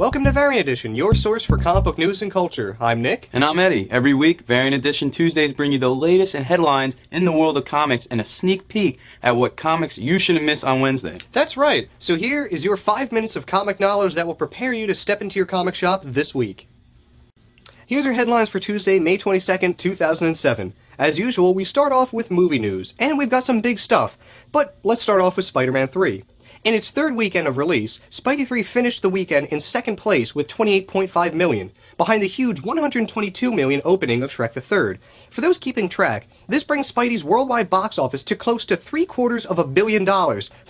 Welcome to Variant Edition, your source for comic book news and culture. I'm Nick. And I'm Eddie. Every week, Variant Edition Tuesdays bring you the latest and headlines in the world of comics and a sneak peek at what comics you shouldn't miss on Wednesday. That's right. So here is your 5 minutes of comic knowledge that will prepare you to step into your comic shop this week. Here's your headlines for Tuesday, May 22nd, 2007. As usual, we start off with movie news, and we've got some big stuff. But let's start off with Spider-Man 3. In its third weekend of release, Spidey 3 finished the weekend in second place with $28.5 million, behind the huge $122 million opening of Shrek the Third. For those keeping track, this brings Spidey's worldwide box office to close to $750 million.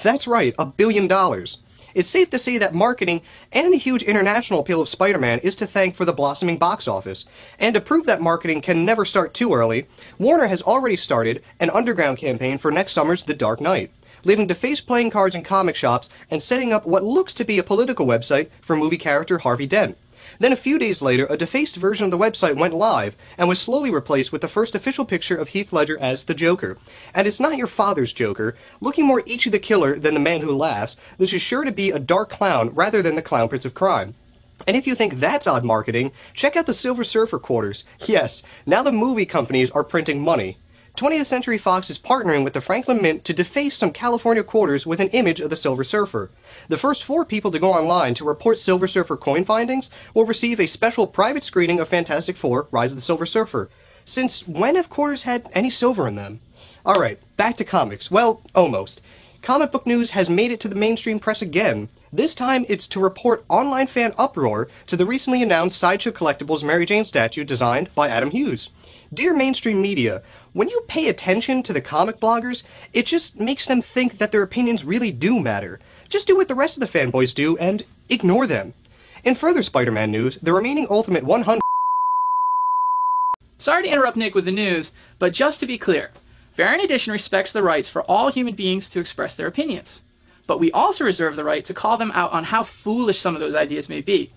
That's right, $1 billion. It's safe to say that marketing and the huge international appeal of Spider-Man is to thank for the blossoming box office. And to prove that marketing can never start too early, Warner has already started an underground campaign for next summer's The Dark Knight, leaving DeFace playing cards in comic shops and setting up what looks to be a political website for movie character Harvey Dent. Then a few days later, a defaced version of the website went live and was slowly replaced with the first official picture of Heath Ledger as the Joker. And it's not your father's Joker. Looking more Ichi the Killer than the Man Who Laughs, this is sure to be a dark clown rather than the Clown Prince of Crime. And if you think that's odd marketing, check out the Silver Surfer quarters. Yes, now the movie companies are printing money. 20th Century Fox is partnering with the Franklin Mint to deface some California quarters with an image of the Silver Surfer. The first 4 people to go online to report Silver Surfer coin findings will receive a special private screening of Fantastic Four: Rise of the Silver Surfer. Since when have quarters had any silver in them? Alright, back to comics. Well, almost. Comic book news has made it to the mainstream press again. This time, it's to report online fan uproar to the recently announced Sideshow Collectibles Mary Jane statue designed by Adam Hughes. Dear mainstream media, when you pay attention to the comic bloggers, it just makes them think that their opinions really do matter. Just do what the rest of the fanboys do and ignore them. In further Spider-Man news, the remaining Ultimate 100... Sorry to interrupt Nick with the news, but just to be clear, Variant Edition respects the rights for all human beings to express their opinions. But we also reserve the right to call them out on how foolish some of those ideas may be.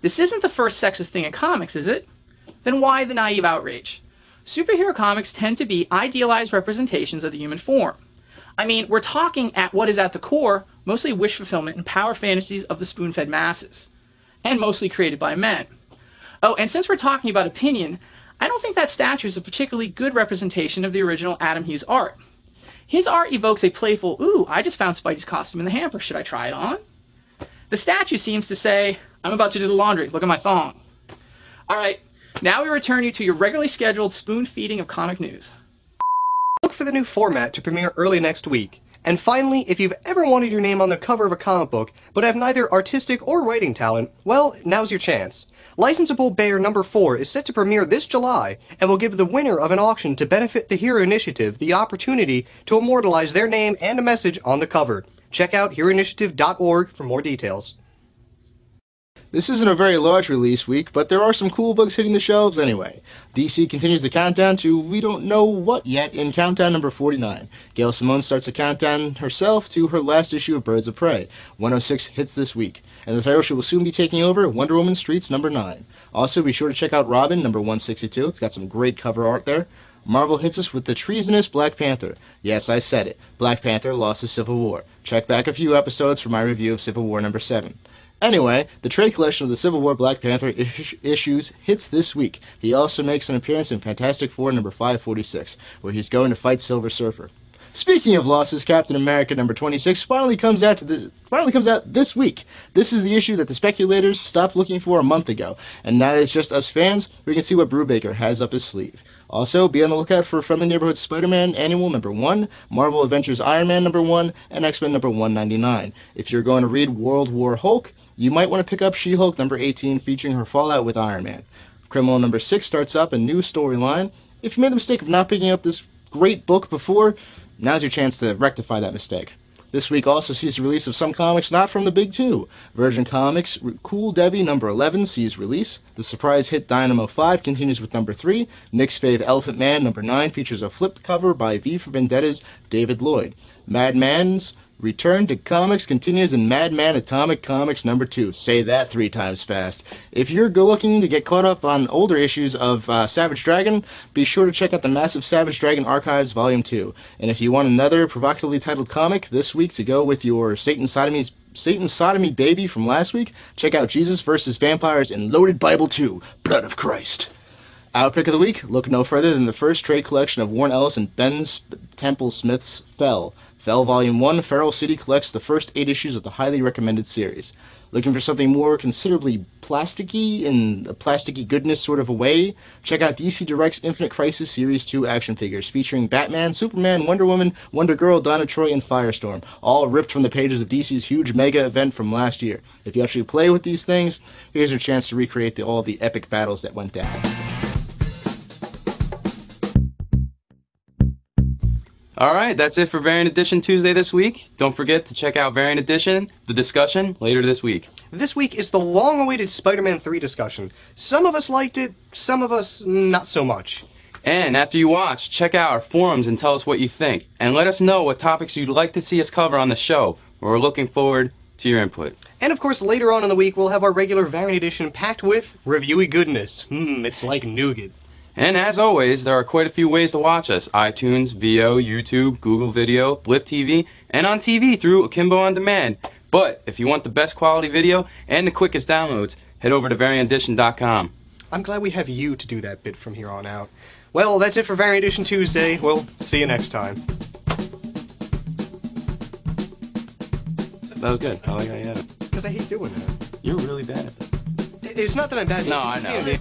This isn't the first sexist thing in comics, is it? Then why the naive outrage? Superhero comics tend to be idealized representations of the human form. I mean, we're talking at what is at the core mostly wish fulfillment and power fantasies of the spoon-fed masses. And mostly created by men. Oh, and since we're talking about opinion, I don't think that statue is a particularly good representation of the original Adam Hughes art. His art evokes a playful, ooh, I just found Spidey's costume in the hamper, should I try it on? The statue seems to say, I'm about to do the laundry, look at my thong. Alright, now we return you to your regularly scheduled spoon feeding of comic news. Look for the new format to premiere early next week. And finally, if you've ever wanted your name on the cover of a comic book, but have neither artistic or writing talent, well, now's your chance. Licensable Bear number 4 is set to premiere this July, and will give the winner of an auction to benefit the Hero Initiative the opportunity to immortalize their name and a message on the cover. Check out heroinitiative.org for more details. This isn't a very large release week, but there are some cool books hitting the shelves anyway. DC continues the countdown to we don't know what yet in countdown number 49. Gail Simone starts the countdown herself to her last issue of Birds of Prey. 106 hits this week, and the title she will soon be taking over, Wonder Woman Streets number 9. Also, be sure to check out Robin number 162. It's got some great cover art there. Marvel hits us with the treasonous Black Panther. Yes, I said it. Black Panther lost the Civil War. Check back a few episodes for my review of Civil War number 7. Anyway, the trade collection of the Civil War Black Panther issues hits this week. He also makes an appearance in Fantastic Four number 546, where he's going to fight Silver Surfer. Speaking of losses, Captain America number 26 finally comes out this week. This is the issue that the speculators stopped looking for a month ago, and now that it's just us fans, we can see what Brubaker has up his sleeve. Also, be on the lookout for Friendly Neighborhood Spider-Man Annual number 1, Marvel Adventures Iron Man number 1, and X-Men number 199. If you're going to read World War Hulk, you might want to pick up She-Hulk number 18 featuring her fallout with Iron Man. Criminal number 6 starts up a new storyline. If you made the mistake of not picking up this great book before, now's your chance to rectify that mistake. This week also sees the release of some comics not from the big two. Virgin Comics' Cool Debbie number 11 sees release. The surprise hit Dynamo 5 continues with number 3. Nick's fave Elephant Man number 9 features a flipped cover by V for Vendetta's David Lloyd. Madman's Return to Comics continues in Madman Atomic Comics number 2. Say that 3 times fast. If you're looking to get caught up on older issues of Savage Dragon, be sure to check out the massive Savage Dragon Archives Volume 2. And if you want another provocatively titled comic this week to go with your Satan Sodomy baby from last week, check out Jesus vs. Vampires in Loaded Bible 2, Blood of Christ. Our pick of the week, look no further than the first trade collection of Warren Ellis and Ben Temple Smith's Fell. Fell Volume 1, Feral City collects the first 8 issues of the highly recommended series. Looking for something more considerably plasticky, in a plasticky goodness sort of a way? Check out DC Direct's Infinite Crisis Series 2 action figures featuring Batman, Superman, Wonder Woman, Wonder Girl, Donna Troy, and Firestorm, all ripped from the pages of DC's huge mega event from last year. If you actually play with these things, here's your chance to recreate all the epic battles that went down. Alright, that's it for Variant Edition Tuesday this week. Don't forget to check out Variant Edition, the discussion, later this week. This week is the long-awaited Spider-Man 3 discussion. Some of us liked it, some of us not so much. And after you watch, check out our forums and tell us what you think. And let us know what topics you'd like to see us cover on the show. We're looking forward to your input. And of course, later on in the week, we'll have our regular Variant Edition packed with reviewy goodness. It's like nougat. And as always, there are quite a few ways to watch us. iTunes, VO, YouTube, Google Video, Blip TV, and on TV through Akimbo On Demand. But if you want the best quality video and the quickest downloads, head over to variantedition.com. I'm glad we have you to do that bit from here on out. Well, that's it for Variant Edition Tuesday. We'll see you next time. That was good. I like how you had it. Because I hate doing that. You're really bad at that. It's not that I'm bad. No, I know.